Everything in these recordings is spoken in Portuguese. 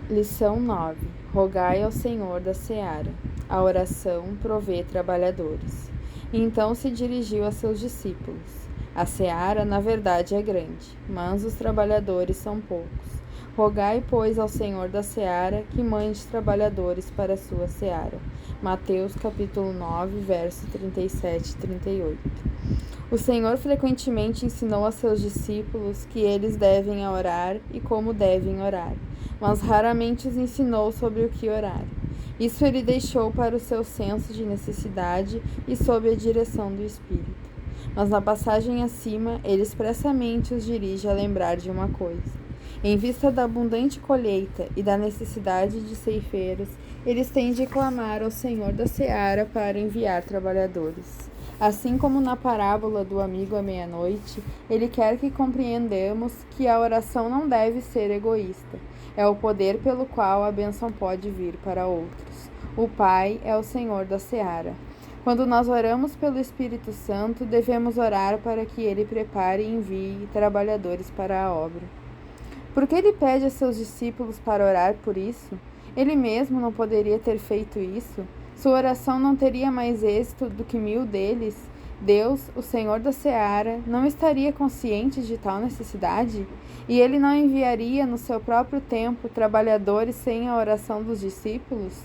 Lição 9. Rogai ao Senhor da seara. A oração provê trabalhadores. E então se dirigiu a seus discípulos. A seara, na verdade, é grande, mas os trabalhadores são poucos. Rogai, pois, ao Senhor da seara que mande trabalhadores para a sua seara. Mateus capítulo 9, verso 37 e 38. O Senhor frequentemente ensinou a seus discípulos que eles devem orar e como devem orar, mas raramente os ensinou sobre o que orar. Isso ele deixou para o seu senso de necessidade e sob a direção do Espírito. Mas na passagem acima, ele expressamente os dirige a lembrar de uma coisa. Em vista da abundante colheita e da necessidade de ceifeiros, eles têm de clamar ao Senhor da seara para enviar trabalhadores. Assim como na parábola do amigo à meia-noite, ele quer que compreendamos que a oração não deve ser egoísta. É o poder pelo qual a bênção pode vir para outros. O Pai é o Senhor da seara. Quando nós oramos pelo Espírito Santo, devemos orar para que ele prepare e envie trabalhadores para a obra. Por que ele pede a seus discípulos para orar por isso? Ele mesmo não poderia ter feito isso? Sua oração não teria mais êxito do que 1000 deles? Deus, o Senhor da seara, não estaria consciente de tal necessidade? E ele não enviaria no seu próprio tempo trabalhadores sem a oração dos discípulos?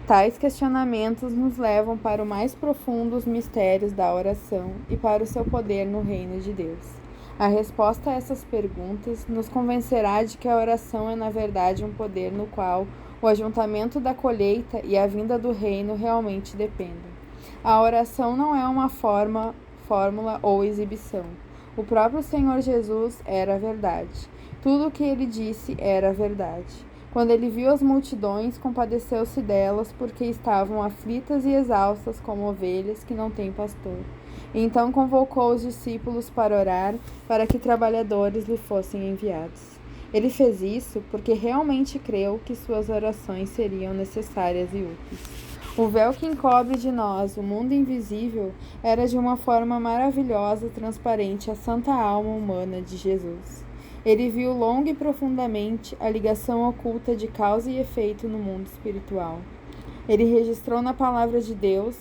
Tais questionamentos nos levam para os mais profundos mistérios da oração e para o seu poder no reino de Deus. A resposta a essas perguntas nos convencerá de que a oração é, na verdade, um poder no qual o ajuntamento da colheita e a vinda do reino realmente dependem. A oração não é uma fórmula ou exibição. O próprio Senhor Jesus era a verdade. Tudo o que ele disse era a verdade. Quando ele viu as multidões, compadeceu-se delas, porque estavam aflitas e exaustas como ovelhas que não têm pastor. Então convocou os discípulos para orar, para que trabalhadores lhe fossem enviados. Ele fez isso porque realmente creu que suas orações seriam necessárias e úteis. O véu que encobre de nós o mundo invisível era de uma forma maravilhosa e transparente a santa alma humana de Jesus. Ele viu longa e profundamente a ligação oculta de causa e efeito no mundo espiritual. Ele registrou na palavra de Deus,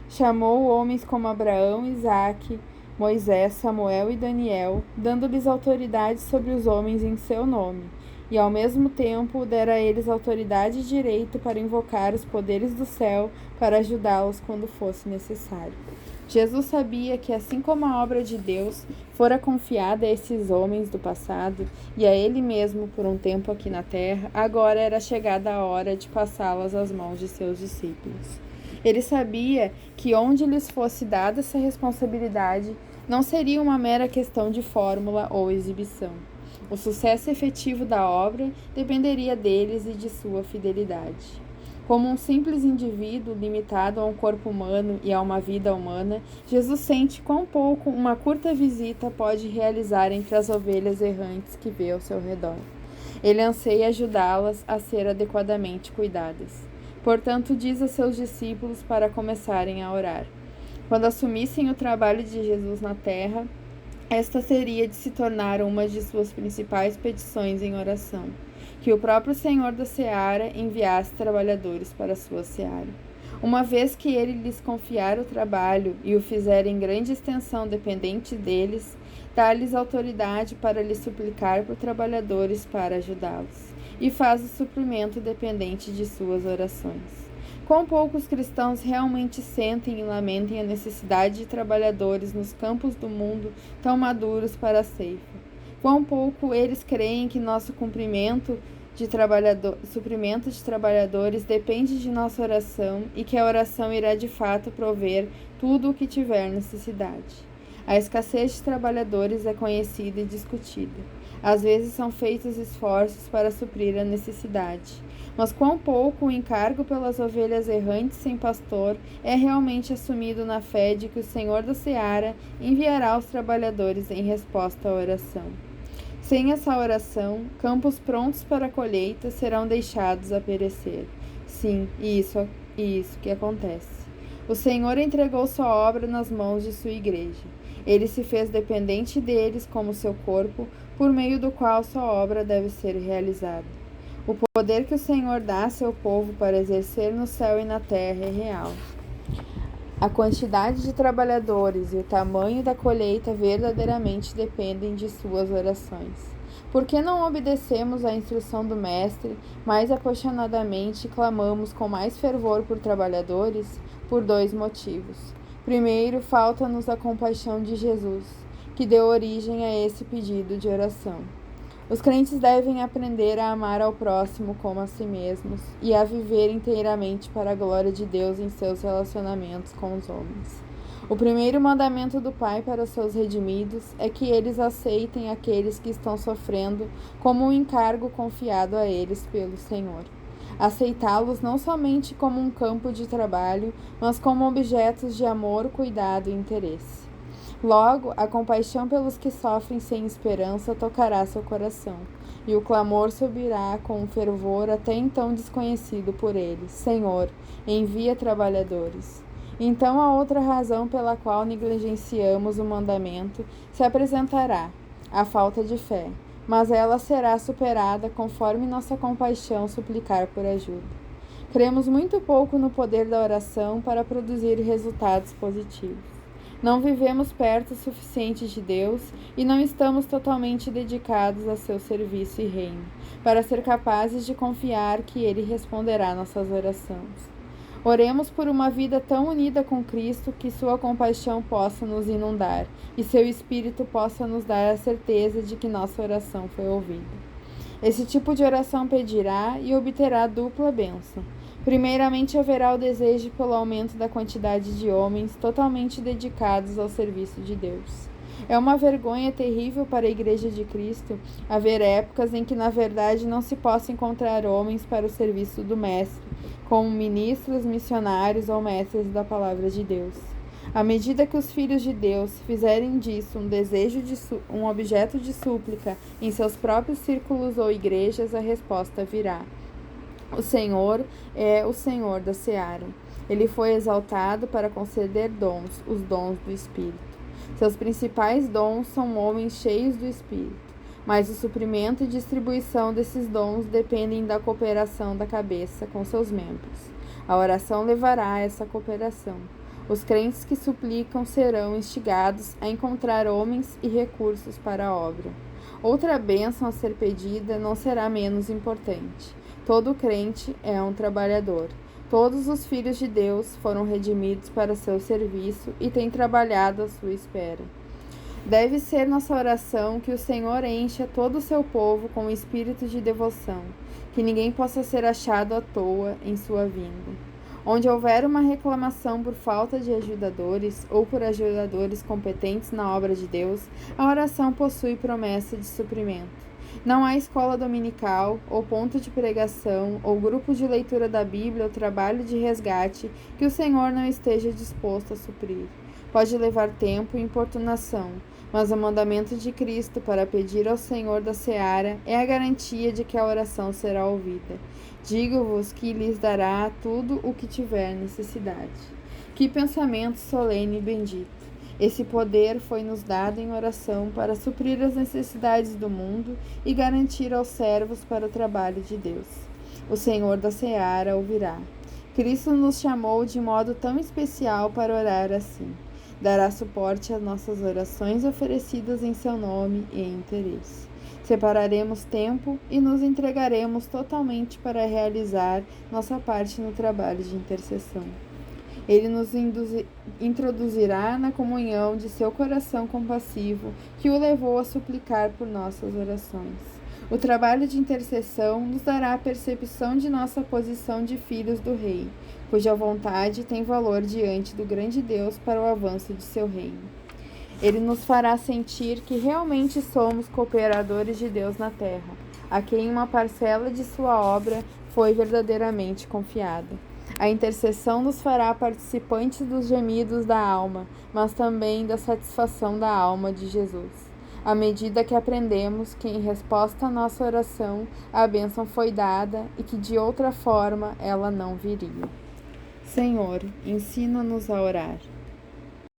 chamou homens como Abraão, Isaque, Moisés, Samuel e Daniel, dando-lhes autoridade sobre os homens em seu nome, e ao mesmo tempo dera a eles autoridade e direito para invocar os poderes do céu para ajudá-los quando fosse necessário. Jesus sabia que, assim como a obra de Deus fora confiada a esses homens do passado e a ele mesmo por um tempo aqui na terra, agora era chegada a hora de passá-las às mãos de seus discípulos. Ele sabia que onde lhes fosse dada essa responsabilidade, não seria uma mera questão de fórmula ou exibição. O sucesso efetivo da obra dependeria deles e de sua fidelidade. Como um simples indivíduo limitado a um corpo humano e a uma vida humana, Jesus sente quão pouco uma curta visita pode realizar entre as ovelhas errantes que vê ao seu redor. Ele anseia ajudá-las a ser adequadamente cuidadas. Portanto, diz a seus discípulos para começarem a orar. Quando assumissem o trabalho de Jesus na terra, esta seria de se tornar uma de suas principais petições em oração, que o próprio Senhor da seara enviasse trabalhadores para a sua seara. Uma vez que ele lhes confiar o trabalho e o fizer em grande extensão dependente deles, dá-lhes autoridade para lhes suplicar por trabalhadores para ajudá-los, e faz o suprimento dependente de suas orações. Quão poucos cristãos realmente sentem e lamentem a necessidade de trabalhadores nos campos do mundo tão maduros para a ceifa. Quão pouco eles creem que nosso suprimento de trabalhadores depende de nossa oração e que a oração irá de fato prover tudo o que tiver necessidade. A escassez de trabalhadores é conhecida e discutida. Às vezes são feitos esforços para suprir a necessidade. Mas quão pouco o encargo pelas ovelhas errantes sem pastor é realmente assumido na fé de que o Senhor da seara enviará os trabalhadores em resposta à oração. Sem essa oração, campos prontos para a colheita serão deixados a perecer. Sim, isso que acontece. O Senhor entregou sua obra nas mãos de sua igreja. Ele se fez dependente deles como seu corpo, por meio do qual sua obra deve ser realizada. O poder que o Senhor dá a seu povo para exercer no céu e na terra é real. A quantidade de trabalhadores e o tamanho da colheita verdadeiramente dependem de suas orações. Por que não obedecemos à instrução do Mestre, mais apaixonadamente clamamos com mais fervor por trabalhadores? Por 2 motivos. Primeiro, falta-nos a compaixão de Jesus, que deu origem a esse pedido de oração. Os crentes devem aprender a amar ao próximo como a si mesmos e a viver inteiramente para a glória de Deus em seus relacionamentos com os homens. O primeiro mandamento do Pai para os seus redimidos é que eles aceitem aqueles que estão sofrendo como um encargo confiado a eles pelo Senhor. Aceitá-los não somente como um campo de trabalho, mas como objetos de amor, cuidado e interesse. Logo, a compaixão pelos que sofrem sem esperança tocará seu coração, e o clamor subirá com um fervor até então desconhecido por eles: Senhor, envia trabalhadores. Então a outra razão pela qual negligenciamos o mandamento se apresentará: a falta de fé, mas ela será superada conforme nossa compaixão suplicar por ajuda. Cremos muito pouco no poder da oração para produzir resultados positivos. Não vivemos perto o suficiente de Deus e não estamos totalmente dedicados a seu serviço e reino, para ser capazes de confiar que Ele responderá nossas orações. Oremos por uma vida tão unida com Cristo que sua compaixão possa nos inundar e seu Espírito possa nos dar a certeza de que nossa oração foi ouvida. Esse tipo de oração pedirá e obterá dupla bênção. Primeiramente, haverá o desejo pelo aumento da quantidade de homens totalmente dedicados ao serviço de Deus. É uma vergonha terrível para a Igreja de Cristo haver épocas em que, na verdade, não se possa encontrar homens para o serviço do Mestre, como ministros, missionários ou mestres da Palavra de Deus. À medida que os filhos de Deus fizerem disso um objeto de súplica em seus próprios círculos ou igrejas, a resposta virá. O Senhor é o Senhor da seara. Ele foi exaltado para conceder dons, os dons do Espírito. Seus principais dons são homens cheios do Espírito, mas o suprimento e distribuição desses dons dependem da cooperação da cabeça com seus membros. A oração levará a essa cooperação. Os crentes que suplicam serão instigados a encontrar homens e recursos para a obra. Outra bênção a ser pedida não será menos importante. Todo crente é um trabalhador. Todos os filhos de Deus foram redimidos para seu serviço e têm trabalhado à sua espera. Deve ser nossa oração que o Senhor encha todo o seu povo com o espírito de devoção, que ninguém possa ser achado à toa em sua vinda. Onde houver uma reclamação por falta de ajudadores ou por ajudadores competentes na obra de Deus, a oração possui promessa de suprimento. Não há escola dominical, ou ponto de pregação, ou grupo de leitura da Bíblia ou trabalho de resgate que o Senhor não esteja disposto a suprir. Pode levar tempo e importunação, mas o mandamento de Cristo para pedir ao Senhor da seara é a garantia de que a oração será ouvida. Digo-vos que lhes dará tudo o que tiver necessidade. Que pensamento solene e bendito! Esse poder foi-nos dado em oração para suprir as necessidades do mundo e garantir aos servos para o trabalho de Deus. O Senhor da seara ouvirá. Cristo nos chamou de modo tão especial para orar assim. Dará suporte às nossas orações oferecidas em seu nome e interesse. Separaremos tempo e nos entregaremos totalmente para realizar nossa parte no trabalho de intercessão. Ele nos introduzirá na comunhão de seu coração compassivo, que o levou a suplicar por nossas orações. O trabalho de intercessão nos dará a percepção de nossa posição de filhos do Rei, cuja vontade tem valor diante do grande Deus para o avanço de seu reino. Ele nos fará sentir que realmente somos cooperadores de Deus na terra, a quem uma parcela de sua obra foi verdadeiramente confiada. A intercessão nos fará participantes dos gemidos da alma, mas também da satisfação da alma de Jesus. À medida que aprendemos que, em resposta à nossa oração, a bênção foi dada e que de outra forma ela não viria. Senhor, ensina-nos a orar.